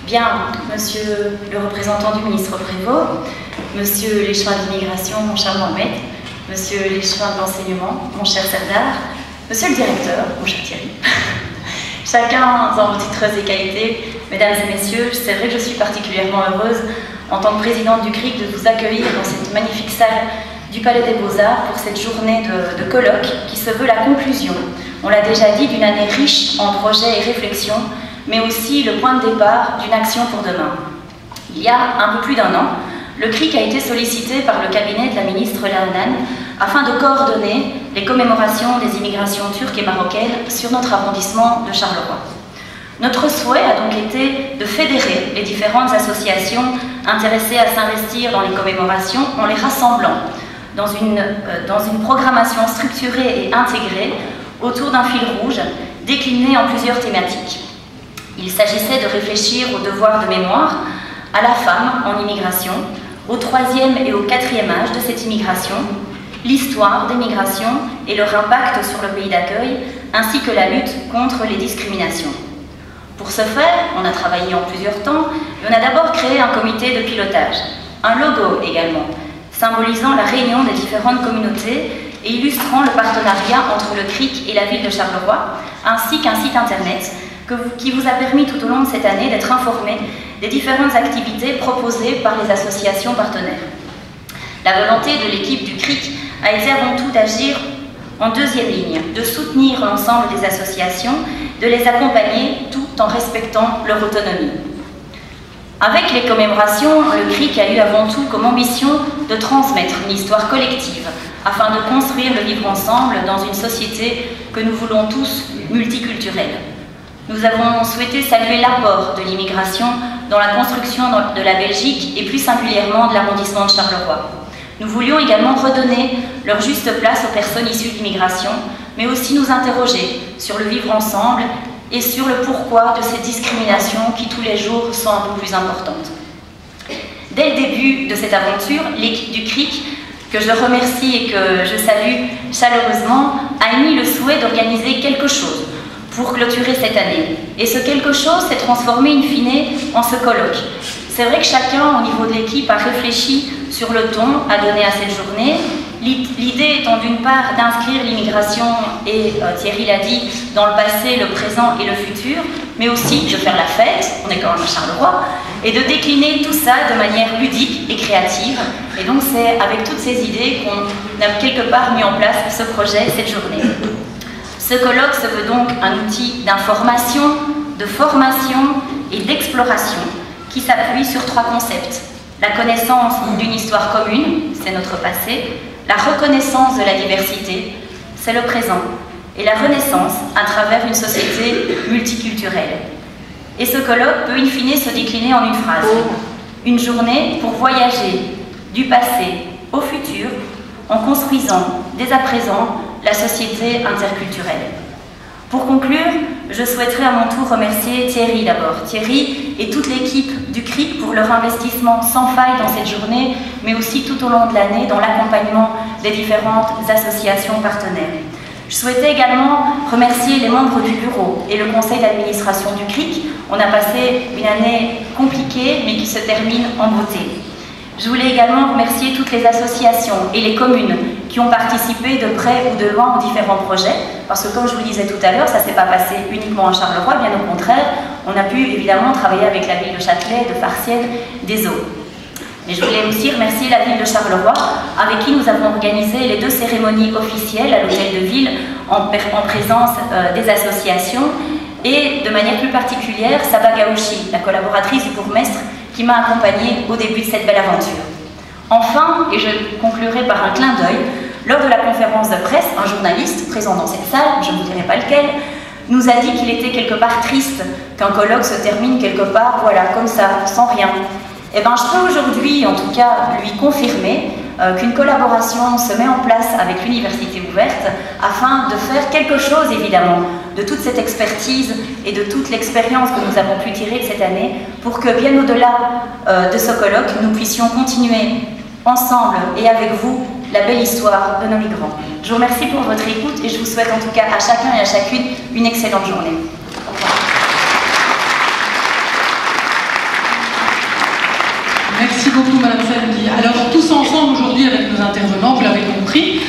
Bien, monsieur le représentant du ministre Prévost, monsieur l'échevin de l'immigration, mon cher Mohamed, monsieur l'échevin de l'enseignement, mon cher Serdar, monsieur le directeur, mon cher Thierry, chacun dans vos titres et qualités, mesdames et messieurs, c'est vrai que je suis particulièrement heureuse en tant que présidente du CRIC de vous accueillir dans cette magnifique salle du Palais des Beaux-Arts pour cette journée de colloque qui se veut la conclusion, on l'a déjà dit, d'une année riche en projets et réflexions, mais aussi le point de départ d'une action pour demain. Il y a un peu plus d'un an, le CRIC a été sollicité par le cabinet de la ministre Lahanan afin de coordonner les commémorations des immigrations turques et marocaines sur notre arrondissement de Charleroi. Notre souhait a donc été de fédérer les différentes associations intéressées à s'investir dans les commémorations en les rassemblant dans une programmation structurée et intégrée autour d'un fil rouge décliné en plusieurs thématiques. Il s'agissait de réfléchir au devoir de mémoire, à la femme en immigration, au 3e et au 4e âge de cette immigration, l'histoire des migrations et leur impact sur le pays d'accueil, ainsi que la lutte contre les discriminations. Pour ce faire, on a travaillé en plusieurs temps et on a d'abord créé un comité de pilotage, un logo également, symbolisant la réunion des différentes communautés et illustrant le partenariat entre le CRIC et la ville de Charleroi, ainsi qu'un site internet qui vous a permis tout au long de cette année d'être informé des différentes activités proposées par les associations partenaires. La volonté de l'équipe du CRIC a été avant tout d'agir en deuxième ligne, de soutenir l'ensemble des associations, de les accompagner tout en respectant leur autonomie. Avec les commémorations, le CRIC a eu avant tout comme ambition de transmettre une histoire collective afin de construire le vivre ensemble dans une société que nous voulons tous multiculturelle. Nous avons souhaité saluer l'apport de l'immigration dans la construction de la Belgique et plus singulièrement de l'arrondissement de Charleroi. Nous voulions également redonner leur juste place aux personnes issues de l'immigration, mais aussi nous interroger sur le vivre ensemble et sur le pourquoi de ces discriminations qui tous les jours sont un peu plus importantes. Dès le début de cette aventure, l'équipe du CRIC, que je remercie et que je salue chaleureusement, a émis le souhait d'organiser quelque chose pour clôturer cette année. Et ce quelque chose s'est transformé in fine en ce colloque. C'est vrai que chacun au niveau de l'équipe a réfléchi sur le ton à donner à cette journée. L'idée étant d'une part d'inscrire l'immigration, et Thierry l'a dit, dans le passé, le présent et le futur, mais aussi de faire la fête, on est quand même à Charleroi, et de décliner tout ça de manière ludique et créative. Et donc c'est avec toutes ces idées qu'on a quelque part mis en place ce projet, cette journée. Ce colloque se veut donc un outil d'information, de formation et d'exploration qui s'appuie sur 3 concepts. La connaissance d'une histoire commune, c'est notre passé, la reconnaissance de la diversité, c'est le présent, et la renaissance à travers une société multiculturelle. Et ce colloque peut in fine se décliner en une phrase. Une journée pour voyager du passé au futur en construisant dès à présent la société interculturelle. Pour conclure, je souhaiterais à mon tour remercier Thierry d'abord. Thierry et toute l'équipe du CRIC pour leur investissement sans faille dans cette journée, mais aussi tout au long de l'année dans l'accompagnement des différentes associations partenaires. Je souhaitais également remercier les membres du bureau et le conseil d'administration du CRIC. On a passé une année compliquée, mais qui se termine en beauté. Je voulais également remercier toutes les associations et les communes qui ont participé de près ou de loin aux différents projets, parce que comme je vous le disais tout à l'heure, ça ne s'est pas passé uniquement à Charleroi, bien au contraire, on a pu évidemment travailler avec la ville de Châtelet, de Farciennes, des Eaux. Et je voulais aussi remercier la ville de Charleroi, avec qui nous avons organisé les 2 cérémonies officielles à l'hôtel de ville en présence des associations, et de manière plus particulière, Saba Gaouchi, la collaboratrice du bourgmestre, qui m'a accompagnée au début de cette belle aventure. Enfin, et je conclurai par un clin d'œil, lors de la conférence de presse, un journaliste présent dans cette salle, je ne vous dirai pas lequel, nous a dit qu'il était quelque part triste qu'un colloque se termine quelque part, voilà, comme ça, sans rien. Eh bien, je peux aujourd'hui, en tout cas, lui confirmer qu'une collaboration se met en place avec l'Université ouverte afin de faire quelque chose, évidemment, de toute cette expertise et de toute l'expérience que nous avons pu tirer de cette année pour que, bien au-delà de ce colloque, nous puissions continuer ensemble et avec vous la belle histoire de nos migrants. Je vous remercie pour votre écoute et je vous souhaite en tout cas à chacun et à chacune une excellente journée. Au revoir. beaucoup, Madame Samedi. Alors, tous ensemble, aujourd'hui, avec nos intervenants, vous l'avez compris,